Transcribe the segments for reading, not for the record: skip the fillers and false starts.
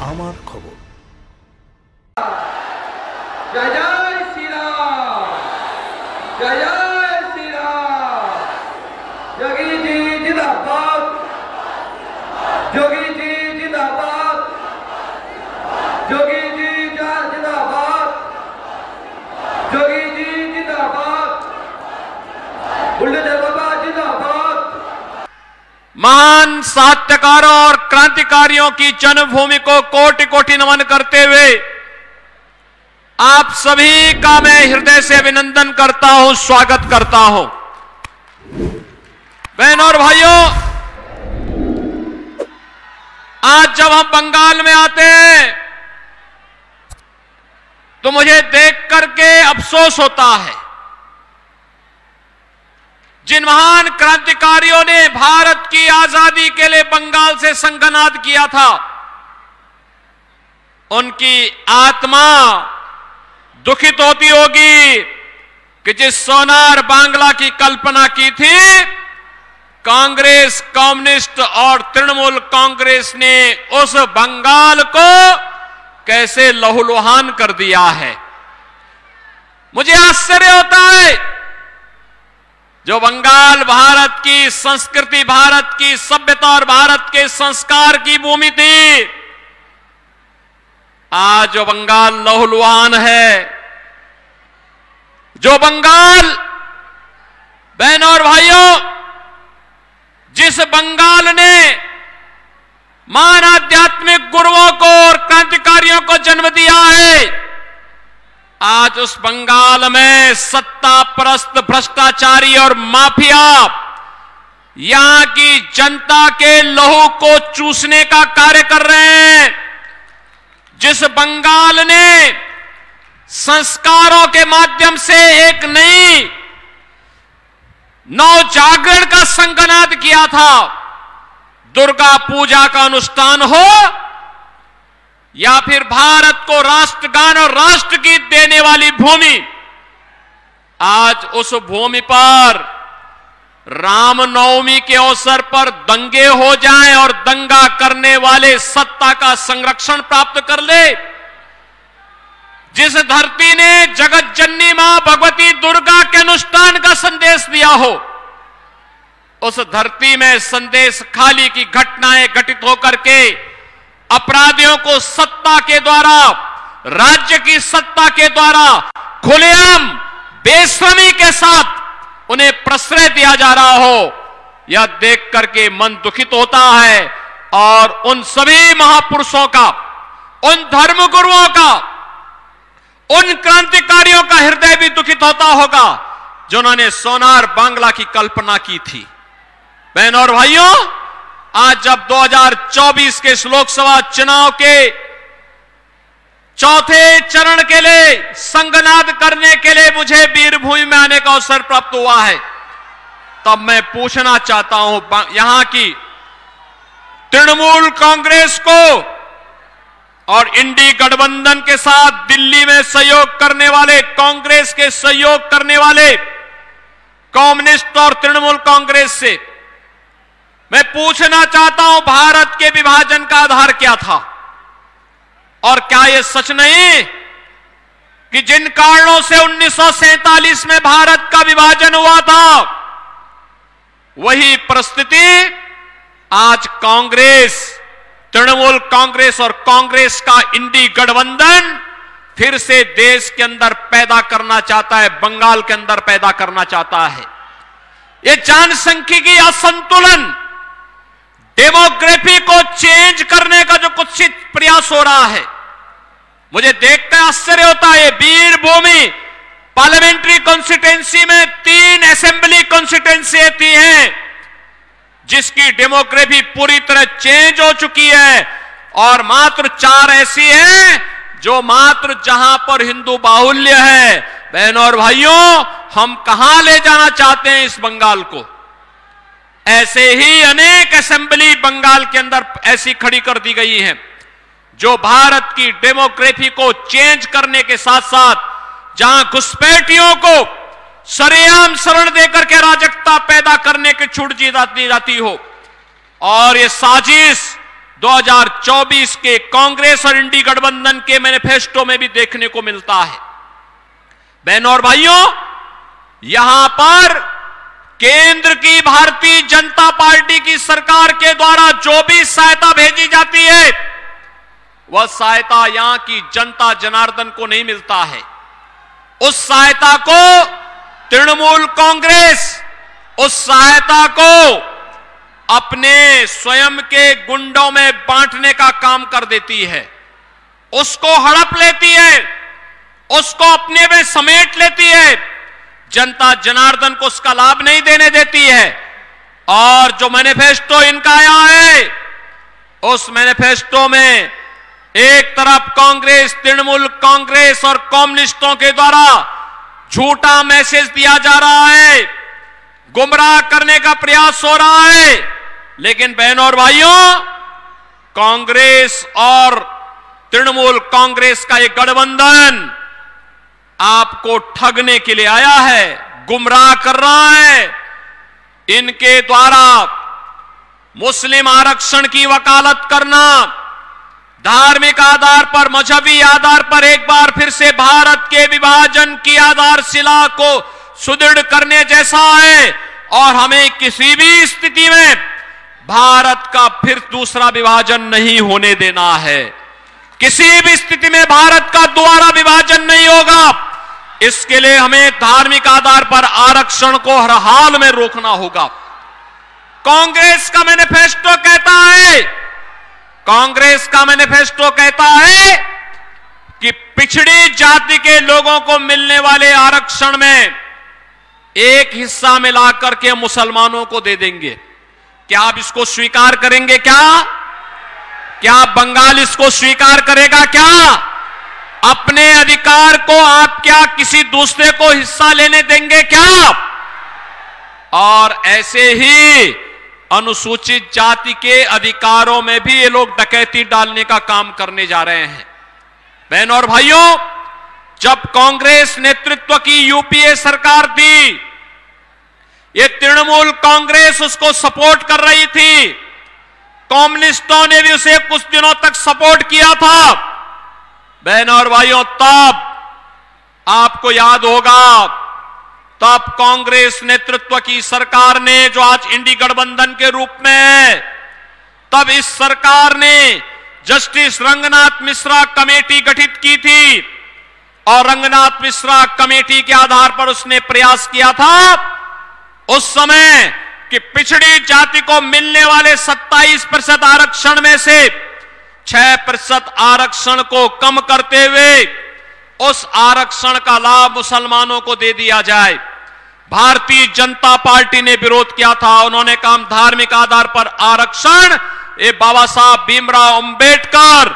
আমার খবর। জয় জয় শ্রীরাম, জয় জয় শ্রীরাম। যোগী জি জিন্দাবাদ, যোগী জি জিন্দাবাদ, যোগী জি জিন্দাবাদ, যোগী জি जिंदाबाद, बुलडोजर बाबा जिंदाबाद। महान साहित्यकारों और क्रांतिकारियों की जन्मभूमि को कोटि कोटि नमन करते हुए आप सभी का मैं हृदय से अभिनंदन करता हूं, स्वागत करता हूं। बहनों और भाइयों, आज जब हम बंगाल में आते हैं तो मुझे देख करके अफसोस होता है। जिन महान क्रांतिकारियों ने भारत की आजादी के लिए बंगाल से संघनाद किया था, उनकी आत्मा दुखित होती होगी कि जिस सोनार बांग्ला की कल्पना की थी, कांग्रेस, कम्युनिस्ट और तृणमूल कांग्रेस ने उस बंगाल को कैसे लहूलुहान कर दिया है। मुझे आश्चर्य होता है, जो बंगाल भारत की संस्कृति, भारत की सभ्यता और भारत के संस्कार की भूमि थी, आज जो बंगाल लहूलुहान है, जो बंगाल, बहनों और भाइयों, जिस बंगाल ने महान आध्यात्मिक गुरुओं को और क्रांतिकारियों को जन्म दिया है, आज उस बंगाल में सत्ता परस्त भ्रष्टाचारी और माफिया यहां की जनता के लहू को चूसने का कार्य कर रहे हैं। जिस बंगाल ने संस्कारों के माध्यम से एक नई नवजागरण का संघनाद किया था, दुर्गा पूजा का अनुष्ठान हो या फिर भारत को राष्ट्रगान और राष्ट्रगीत देने वाली भूमि, आज उस भूमि पर रामनवमी के अवसर पर दंगे हो जाएं और दंगा करने वाले सत्ता का संरक्षण प्राप्त कर ले। जिस धरती ने जगत जननी मां भगवती दुर्गा के अनुष्ठान का संदेश दिया हो, उस धरती में संदेश खाली की घटनाएं घटित होकर के अपराधियों को सत्ता के द्वारा, राज्य की सत्ता के द्वारा खुलेआम बेशर्मी के साथ उन्हें प्रश्रय दिया जा रहा हो, यह देख करके मन दुखित होता है। और उन सभी महापुरुषों का, उन धर्मगुरुओं का, उन क्रांतिकारियों का हृदय भी दुखित होता होगा जिन्होंने सोनार बांग्ला की कल्पना की थी। बहनों और भाइयों, आज जब 2024 के लोकसभा चुनाव के चौथे चरण के लिए संघनाद करने के लिए मुझे वीरभूमि में आने का अवसर प्राप्त हुआ है, तब मैं पूछना चाहता हूं यहां की तृणमूल कांग्रेस को और इंडी गठबंधन के साथ दिल्ली में सहयोग करने वाले, कांग्रेस के सहयोग करने वाले कम्युनिस्ट और तृणमूल कांग्रेस से मैं पूछना चाहता हूं, भारत के विभाजन का आधार क्या था? और क्या यह सच नहीं कि जिन कारणों से 1947 में भारत का विभाजन हुआ था, वही परिस्थिति आज कांग्रेस, तृणमूल कांग्रेस और कांग्रेस का इंडी गठबंधन फिर से देश के अंदर पैदा करना चाहता है, बंगाल के अंदर पैदा करना चाहता है। यह जनसंख्यिकी असंतुलन, डेमोग्राफी को चेंज करने का जो कुत्सित प्रयास हो रहा है, मुझे देखकर आश्चर्य होता है। वीरभूमि पार्लियामेंट्री कॉन्स्टिट्यूंसी में 3 असेंबली कॉन्स्टिट्यूंसी थी हैं, जिसकी डेमोग्राफी पूरी तरह चेंज हो चुकी है, और मात्र 4 ऐसी हैं जो मात्र जहां पर हिंदू बाहुल्य है। बहनों और भाइयों, हम कहां ले जाना चाहते हैं इस बंगाल को? ऐसे ही अनेक असेंबली बंगाल के अंदर ऐसी खड़ी कर दी गई हैं जो भारत की डेमोग्राफी को चेंज करने के साथ साथ जहां घुसपैठियों को सरेआम शरण देकर के अराजकता पैदा करने की छूट दी जाती हो, और ये साजिश 2024 के कांग्रेस और इंडी गठबंधन के मैनिफेस्टो में भी देखने को मिलता है। बहनों और भाइयों, यहां पर केंद्र की भारतीय जनता पार्टी की सरकार के द्वारा जो भी सहायता भेजी जाती है, वह सहायता यहां की जनता जनार्दन को नहीं मिलता है। उस सहायता को तृणमूल कांग्रेस उस सहायता को अपने स्वयं के गुंडों में बांटने का काम कर देती है, उसको हड़प लेती है, उसको अपने में समेट लेती है, जनता जनार्दन को उसका लाभ नहीं देने देती है। और जो मैनिफेस्टो इनका आया है, उस मैनिफेस्टो में एक तरफ कांग्रेस, तृणमूल कांग्रेस और कम्युनिस्टों के द्वारा झूठा मैसेज दिया जा रहा है, गुमराह करने का प्रयास हो रहा है। लेकिन बहनों और भाइयों, कांग्रेस और तृणमूल कांग्रेस का यह गठबंधन आपको ठगने के लिए आया है, गुमराह कर रहा है। इनके द्वारा मुस्लिम आरक्षण की वकालत करना, धार्मिक आधार पर, मजहबी आधार पर एक बार फिर से भारत के विभाजन की आधारशिला को सुदृढ़ करने जैसा है। और हमें किसी भी स्थिति में भारत का फिर दूसरा विभाजन नहीं होने देना है। किसी भी स्थिति में भारत का दोबारा विभाजन नहीं होगा। इसके लिए हमें धार्मिक आधार पर आरक्षण को हर हाल में रोकना होगा। कांग्रेस का मैनिफेस्टो कहता है कि पिछड़ी जाति के लोगों को मिलने वाले आरक्षण में एक हिस्सा मिलाकर के मुसलमानों को दे देंगे। क्या आप इसको स्वीकार करेंगे? क्या बंगाल इसको स्वीकार करेगा? क्या अपने अधिकार को आप क्या किसी दूसरे को हिस्सा लेने देंगे? क्या? और ऐसे ही अनुसूचित जाति के अधिकारों में भी ये लोग डकैती डालने का काम करने जा रहे हैं। बहनों और भाइयों, जब कांग्रेस नेतृत्व की यूपीए सरकार थी, ये तृणमूल कांग्रेस उसको सपोर्ट कर रही थी, कम्युनिस्टों ने भी उसे कुछ दिनों तक सपोर्ट किया था। बहनों और भाइयों, तब आपको याद होगा, तब कांग्रेस नेतृत्व की सरकार ने, जो आज इंडी गठबंधन के रूप में है, तब इस सरकार ने जस्टिस रंगनाथ मिश्रा कमेटी गठित की थी। और रंगनाथ मिश्रा कमेटी के आधार पर उसने प्रयास किया था उस समय कि पिछड़ी जाति को मिलने वाले 27% आरक्षण में से 6% आरक्षण को कम करते हुए उस आरक्षण का लाभ मुसलमानों को दे दिया जाए। भारतीय जनता पार्टी ने विरोध किया था। उन्होंने कहा धार्मिक आधार पर आरक्षण ये बाबा साहब भीमराव अंबेडकर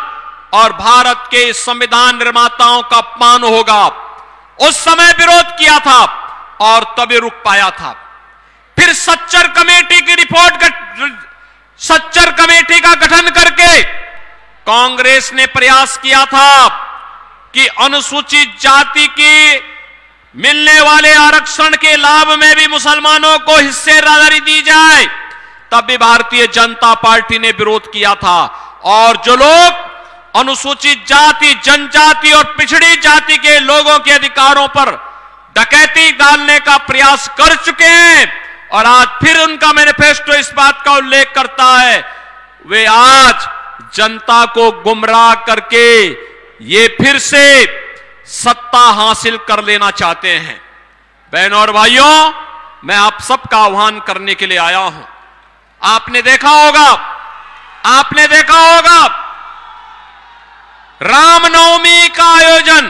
और भारत के संविधान निर्माताओं का अपमान होगा। उस समय विरोध किया था और तभी रुक पाया था। फिर सच्चर कमेटी का गठन करके कांग्रेस ने प्रयास किया था कि अनुसूचित जाति की मिलने वाले आरक्षण के लाभ में भी मुसलमानों को हिस्सेदारी दी जाए। तब भी भारतीय जनता पार्टी ने विरोध किया था। और जो लोग अनुसूचित जाति, जनजाति और पिछड़ी जाति के लोगों के अधिकारों पर डकैती डालने का प्रयास कर चुके हैं, और आज फिर उनका मैनिफेस्टो इस बात का उल्लेख करता है, वे आज जनता को गुमराह करके ये फिर से सत्ता हासिल कर लेना चाहते हैं। बहनों और भाइयों, मैं आप सबका आह्वान करने के लिए आया हूं। आपने देखा होगा रामनवमी का आयोजन,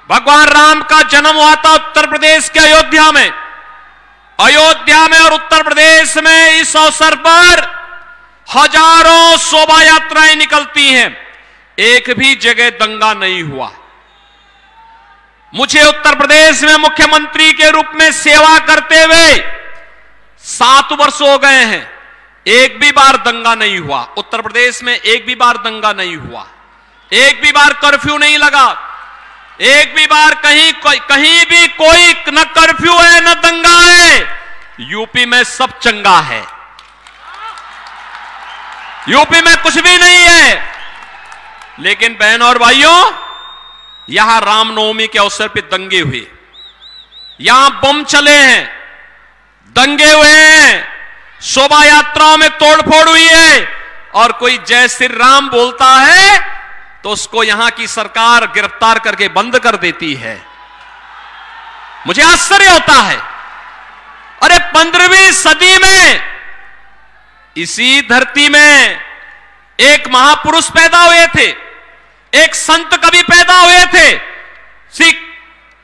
भगवान राम का जन्म हुआ था उत्तर प्रदेश के अयोध्या में और उत्तर प्रदेश में इस अवसर पर हजारों शोभा यात्राएं निकलती हैं। एक भी जगह दंगा नहीं हुआ। मुझे उत्तर प्रदेश में मुख्यमंत्री के रूप में सेवा करते हुए 7 वर्ष हो गए हैं। एक भी बार दंगा नहीं हुआ उत्तर प्रदेश में। एक भी बार दंगा नहीं हुआ। एक भी बार कर्फ्यू नहीं लगा। एक भी बार कहीं भी कोई न कर्फ्यू है न दंगा है। यूपी में सब चंगा है। यूपी में कुछ भी नहीं है। लेकिन बहन और भाइयों, यहां रामनवमी के अवसर पर दंगे हुए, यहां बम चले हैं, दंगे हुए हैं, शोभा यात्राओं में तोड़फोड़ हुई है, और कोई जय श्री राम बोलता है तो उसको यहां की सरकार गिरफ्तार करके बंद कर देती है। मुझे आश्चर्य होता है। अरे 15वीं सदी में इसी धरती में एक महापुरुष पैदा हुए थे, एक संत कवि पैदा हुए थे, श्री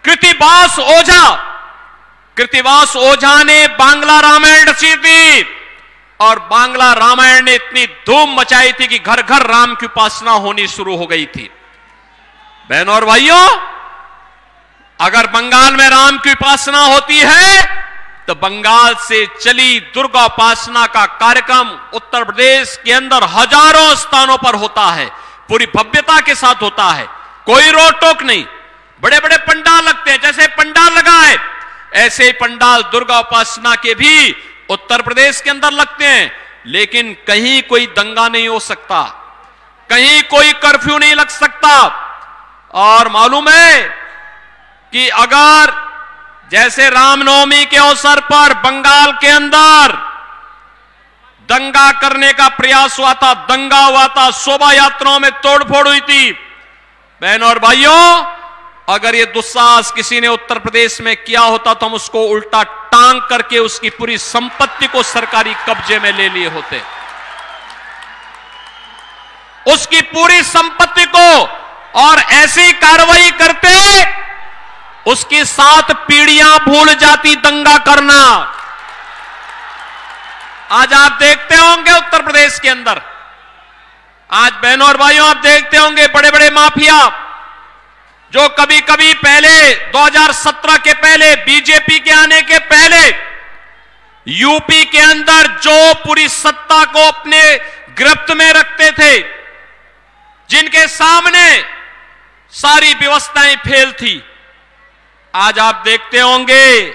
कृतिवास ओझा। कृतिवास ओझा ने बांग्ला रामायण रची थी, और बांग्ला रामायण ने इतनी धूम मचाई थी कि घर घर राम की उपासना होनी शुरू हो गई थी। बहनों और भाइयों, अगर बंगाल में राम की उपासना होती है तो बंगाल से चली दुर्गा उपासना का कार्यक्रम उत्तर प्रदेश के अंदर हजारों स्थानों पर होता है, पूरी भव्यता के साथ होता है, कोई रोक टोक नहीं। बड़े बड़े पंडाल लगते हैं, जैसे पंडाल लगा है ऐसे ही पंडाल दुर्गा उपासना के भी उत्तर प्रदेश के अंदर लगते हैं। लेकिन कहीं कोई दंगा नहीं हो सकता, कहीं कोई कर्फ्यू नहीं लग सकता। और मालूम है कि अगर जैसे रामनवमी के अवसर पर बंगाल के अंदर दंगा करने का प्रयास हुआ था, दंगा हुआ था, शोभा यात्राओं में तोड़फोड़ हुई थी, बहनों और भाइयों, अगर ये दुस्साहस किसी ने उत्तर प्रदेश में किया होता तो हम उसको उल्टा टांग करके उसकी पूरी संपत्ति को सरकारी कब्जे में ले लिए होते, उसकी पूरी संपत्ति को, और ऐसी कार्रवाई करते उसकी 7 पीढ़ियां भूल जाती दंगा करना। आज आप देखते होंगे उत्तर प्रदेश के अंदर, आज बहनों और भाइयों आप देखते होंगे बड़े बड़े माफिया जो कभी कभी पहले 2017 के पहले, बीजेपी के आने के पहले यूपी के अंदर जो पूरी सत्ता को अपने गिरफ्त में रखते थे, जिनके सामने सारी व्यवस्थाएं फेल थी, आज आप देखते होंगे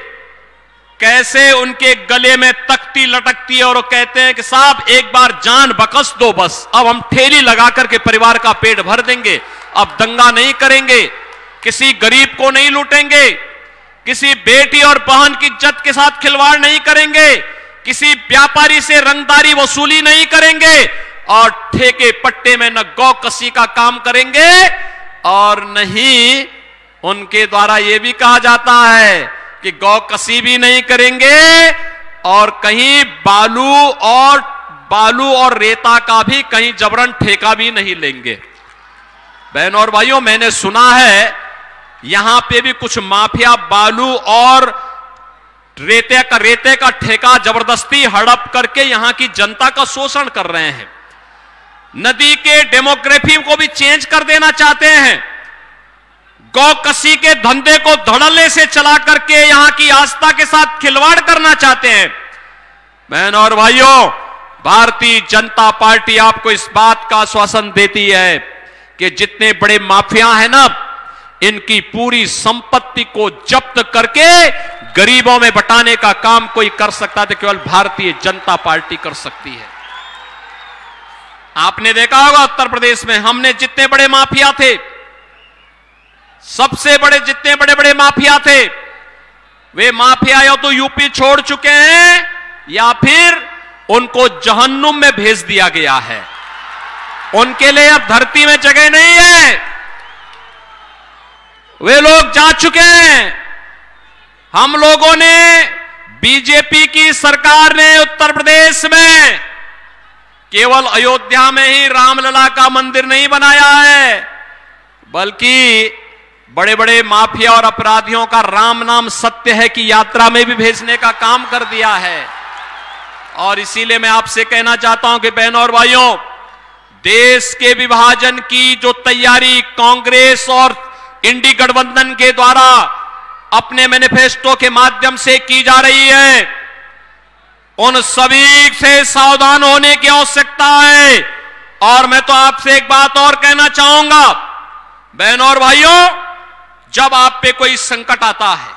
कैसे उनके गले में तख्ती लटकती है और वो कहते हैं कि साहब एक बार जान बकस दो, बस अब हम ठेली लगा करके परिवार का पेट भर देंगे, अब दंगा नहीं करेंगे, किसी गरीब को नहीं लूटेंगे, किसी बेटी और बहन की इज्जत के साथ खिलवाड़ नहीं करेंगे, किसी व्यापारी से रंगदारी वसूली नहीं करेंगे, और ठेके पट्टे में न गौ कसी का काम करेंगे, और नहीं उनके द्वारा यह भी कहा जाता है कि गौ कसी भी नहीं करेंगे, और कहीं बालू और रेता का भी कहीं जबरन ठेका भी नहीं लेंगे। बहनों और भाइयों, मैंने सुना है यहां पे भी कुछ माफिया बालू और रेते का ठेका जबरदस्ती हड़प करके यहां की जनता का शोषण कर रहे हैं, नदी के डेमोग्राफी को भी चेंज कर देना चाहते हैं, गौ कसी के धंधे को धड़ल्ले से चला करके यहां की आस्था के साथ खिलवाड़ करना चाहते हैं। बहनों और भाइयों, भारतीय जनता पार्टी आपको इस बात का आश्वासन देती है कि जितने बड़े माफिया हैं ना, इनकी पूरी संपत्ति को जब्त करके गरीबों में बंटाने का काम कोई कर सकता तो केवल भारतीय जनता पार्टी कर सकती है। आपने देखा होगा उत्तर प्रदेश में हमने जितने बड़े माफिया थे, सबसे बड़े जितने बड़े बड़े माफिया थे, वे माफिया या तो यूपी छोड़ चुके हैं या फिर उनको जहन्नुम में भेज दिया गया है, उनके लिए अब धरती में जगह नहीं है, वे लोग जा चुके हैं। हम लोगों ने, बीजेपी की सरकार ने उत्तर प्रदेश में केवल अयोध्या में ही रामलला का मंदिर नहीं बनाया है, बल्कि बड़े बड़े माफिया और अपराधियों का राम नाम सत्य है कि यात्रा में भी भेजने का काम कर दिया है। और इसीलिए मैं आपसे कहना चाहता हूं कि बहनों और भाइयों, देश के विभाजन की जो तैयारी कांग्रेस और इंडी गठबंधन के द्वारा अपने मैनिफेस्टो के माध्यम से की जा रही है, उन सभी से सावधान होने की आवश्यकता है। और मैं तो आपसे एक बात और कहना चाहूंगा, बहनों और भाइयों, जब आप पे कोई संकट आता है,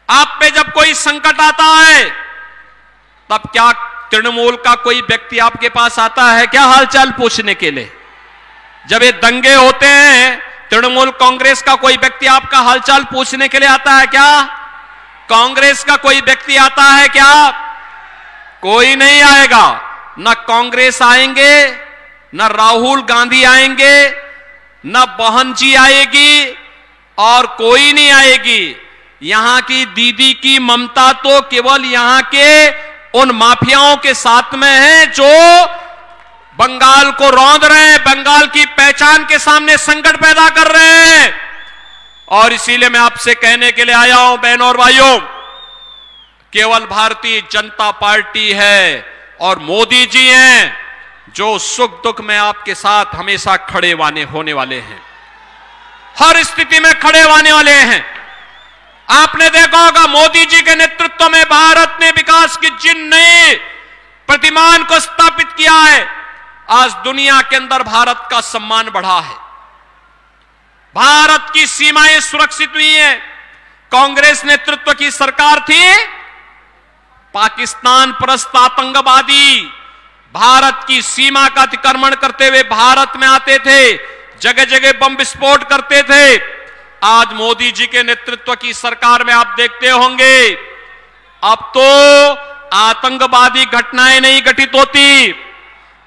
आप पे जब कोई संकट आता है, तब क्या तृणमूल का कोई व्यक्ति आपके पास आता है क्या हालचाल पूछने के लिए? जब ये दंगे होते हैं, तृणमूल कांग्रेस का कोई व्यक्ति आपका हालचाल पूछने के लिए आता है क्या? कांग्रेस का कोई व्यक्ति आता है क्या? कोई नहीं आएगा। न कांग्रेस आएंगे, न राहुल गांधी आएंगे, न बहन जी आएगी, और कोई नहीं आएगी। यहां की दीदी की ममता तो केवल यहां के उन माफियाओं के साथ में है जो बंगाल को रौंद रहे हैं, बंगाल की पहचान के सामने संकट पैदा कर रहे हैं। और इसीलिए मैं आपसे कहने के लिए आया हूं बहनों और भाइयों, केवल भारतीय जनता पार्टी है और मोदी जी हैं जो सुख दुख में आपके साथ हमेशा खड़े होने वाले हैं, हर स्थिति में खड़े होने वाले हैं। आपने देखा होगा मोदी जी के नेतृत्व में भारत ने विकास की जिन नए प्रतिमान को स्थापित किया है, आज दुनिया के अंदर भारत का सम्मान बढ़ा है, भारत की सीमाएं सुरक्षित हुई हैं। कांग्रेस नेतृत्व की सरकार थी, पाकिस्तान परस्त आतंकवादी भारत की सीमा का अतिक्रमण करते हुए भारत में आते थे, जगह जगह बम विस्फोट करते थे। आज मोदी जी के नेतृत्व की सरकार में आप देखते होंगे अब तो आतंकवादी घटनाएं नहीं घटित होती,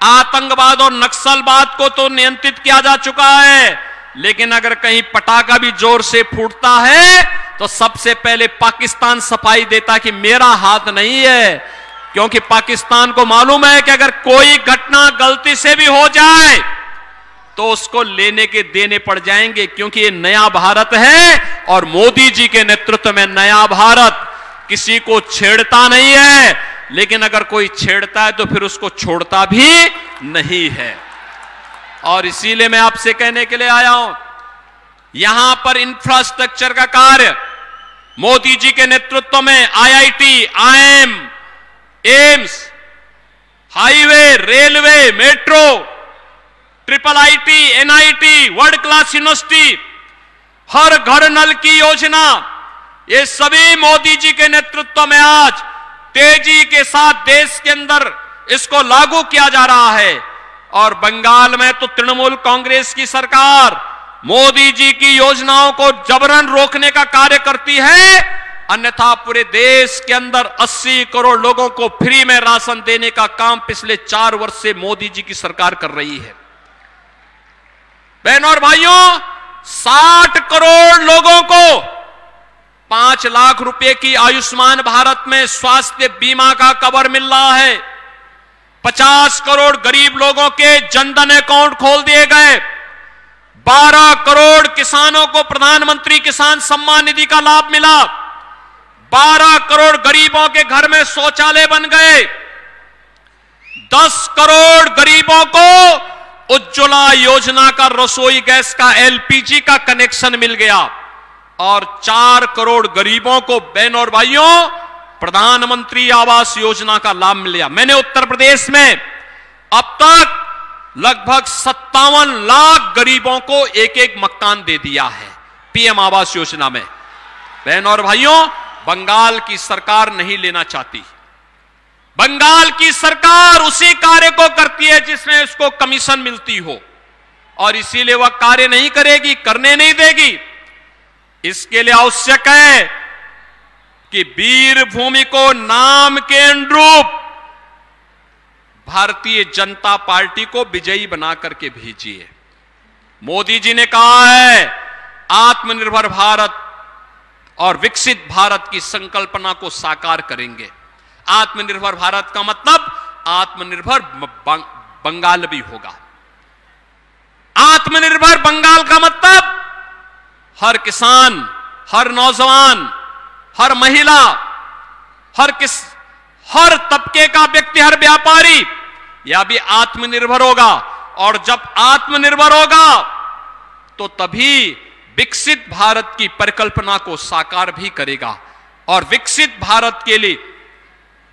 आतंकवाद और नक्सलवाद को तो नियंत्रित किया जा चुका है, लेकिन अगर कहीं पटाखा भी जोर से फूटता है तो सबसे पहले पाकिस्तान सफाई देता कि मेरा हाथ नहीं है, क्योंकि पाकिस्तान को मालूम है कि अगर कोई घटना गलती से भी हो जाए तो उसको लेने के देने पड़ जाएंगे, क्योंकि ये नया भारत है और मोदी जी के नेतृत्व में नया भारत किसी को छेड़ता नहीं है, लेकिन अगर कोई छेड़ता है तो फिर उसको छोड़ता भी नहीं है। और इसीलिए मैं आपसे कहने के लिए आया हूं, यहां पर इंफ्रास्ट्रक्चर का कार्य मोदी जी के नेतृत्व में IIT, IIM, AIIMS, highway, railway, metro, triple IT, NIT, world class university, हर घर नल की योजना, ये सभी मोदी जी के नेतृत्व में आज तेजी के साथ देश के अंदर इसको लागू किया जा रहा है। और बंगाल में तो तृणमूल कांग्रेस की सरकार मोदी जी की योजनाओं को जबरन रोकने का कार्य करती है, अन्यथा पूरे देश के अंदर 80 करोड़ लोगों को फ्री में राशन देने का काम पिछले 4 वर्ष से मोदी जी की सरकार कर रही है। बहनों और भाइयों, 60 करोड़ लोगों को 5 लाख रुपए की आयुष्मान भारत में स्वास्थ्य बीमा का कवर मिल रहा है। 50 करोड़ गरीब लोगों के जनधन अकाउंट खोल दिए गए। 12 करोड़ किसानों को प्रधानमंत्री किसान सम्मान निधि का लाभ मिला। 12 करोड़ गरीबों के घर में शौचालय बन गए। 10 करोड़ गरीबों को उज्ज्वला योजना का रसोई गैस का एलपीजी का कनेक्शन मिल गया। और 4 करोड़ गरीबों को बहनों और भाइयों प्रधानमंत्री आवास योजना का लाभ मिल गया। मैंने उत्तर प्रदेश में अब तक लगभग 57 लाख गरीबों को एक एक मकान दे दिया है पीएम आवास योजना में। बहनों और भाइयों, बंगाल की सरकार नहीं लेना चाहती। बंगाल की सरकार उसी कार्य को करती है जिसमें उसको कमीशन मिलती हो, और इसीलिए वह कार्य नहीं करेगी, करने नहीं देगी। इसके लिए आवश्यक है कि वीर भूमि को नाम के अनुरूप भारतीय जनता पार्टी को विजयी बना करके भेजिए। मोदी जी ने कहा है आत्मनिर्भर भारत और विकसित भारत की संकल्पना को साकार करेंगे। आत्मनिर्भर भारत का मतलब आत्मनिर्भर बंगाल भी होगा। आत्मनिर्भर बंगाल का मतलब हर किसान, हर नौजवान, हर महिला, हर तबके का व्यक्ति, हर व्यापारी यह भी आत्मनिर्भर होगा। और जब आत्मनिर्भर होगा तो तभी विकसित भारत की परिकल्पना को साकार भी करेगा। और विकसित भारत के लिए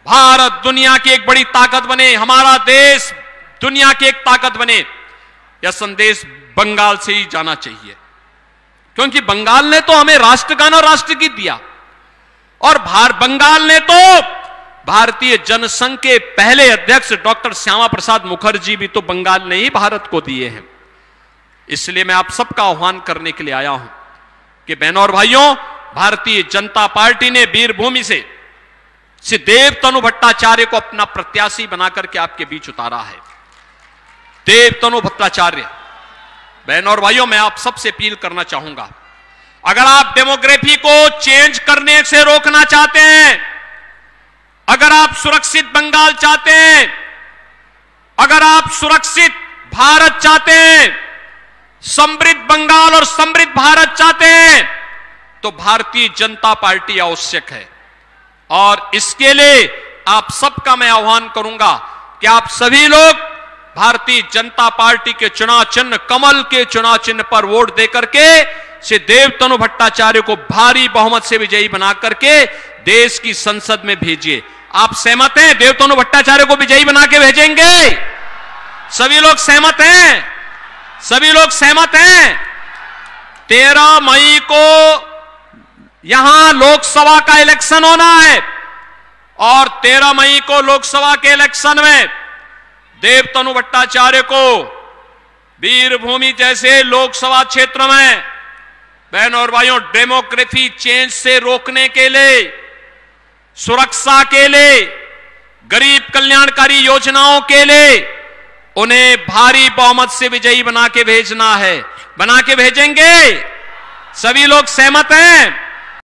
भारत दुनिया की एक बड़ी ताकत बने, हमारा देश दुनिया की एक ताकत बने, यह संदेश बंगाल से ही जाना चाहिए। क्योंकि बंगाल ने तो हमें राष्ट्रगान और राष्ट्रगीत दिया, और बंगाल ने तो भारतीय जनसंघ के पहले अध्यक्ष डॉक्टर श्यामा प्रसाद मुखर्जी भी तो बंगाल ने ही भारत को दिए हैं। इसलिए मैं आप सबका आह्वान करने के लिए आया हूं कि बहनों और भाइयों, भारतीय जनता पार्टी ने वीरभूमि से देवतनु भट्टाचार्य को अपना प्रत्याशी बनाकर के आपके बीच उतारा है। देवतनु भट्टाचार्य, बहनों और भाइयों, मैं आप सबसे अपील करना चाहूंगा, अगर आप डेमोग्राफी को चेंज करने से रोकना चाहते हैं, अगर आप सुरक्षित बंगाल चाहते हैं, अगर आप सुरक्षित भारत चाहते हैं, समृद्ध बंगाल और समृद्ध भारत चाहते हैं, तो भारतीय जनता पार्टी आवश्यक है। और इसके लिए आप सबका मैं आह्वान करूंगा कि आप सभी लोग भारतीय जनता पार्टी के चुनाव चिन्ह कमल के चुनाव चिन्ह पर वोट देकर के श्री देवतनु भट्टाचार्य को भारी बहुमत से विजयी बना करके देश की संसद में भेजिए। आप सहमत हैं? देवतनु भट्टाचार्य को विजयी बना के भेजेंगे? सभी लोग सहमत हैं? सभी लोग सहमत हैं? 13 मई को यहां लोकसभा का इलेक्शन होना है और 13 मई को लोकसभा के इलेक्शन में देवतनु भट्टाचार्य को वीरभूमि जैसे लोकसभा क्षेत्र में, बहनों और भाइयों, डेमोग्राफी चेंज से रोकने के लिए, सुरक्षा के लिए, गरीब कल्याणकारी योजनाओं के लिए उन्हें भारी बहुमत से विजयी बना के भेजना है। बना के भेजेंगे? सभी लोग सहमत हैं?